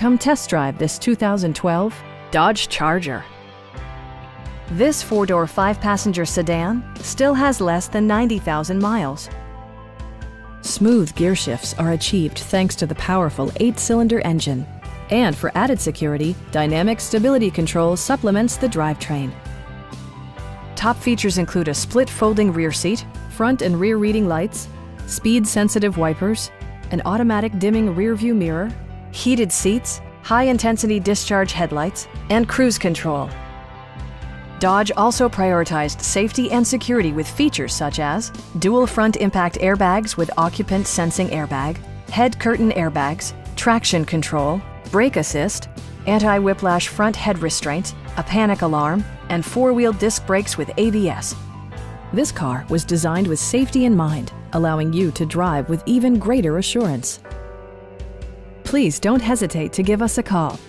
Come test drive this 2012 Dodge Charger. This four-door, five-passenger sedan still has less than 90,000 miles. Smooth gear shifts are achieved thanks to the powerful 8-cylinder engine. And for added security, dynamic stability control supplements the drivetrain. Top features include a split folding rear seat, front and rear reading lights, speed-sensitive wipers, an automatic dimming rear-view mirror, heated seats, high-intensity discharge headlights, and cruise control. Dodge also prioritized safety and security with features such as dual front impact airbags with occupant sensing airbag, head curtain airbags, traction control, brake assist, anti-whiplash front head restraints, a panic alarm, and four-wheel disc brakes with ABS. This car was designed with safety in mind, allowing you to drive with even greater assurance. Please don't hesitate to give us a call.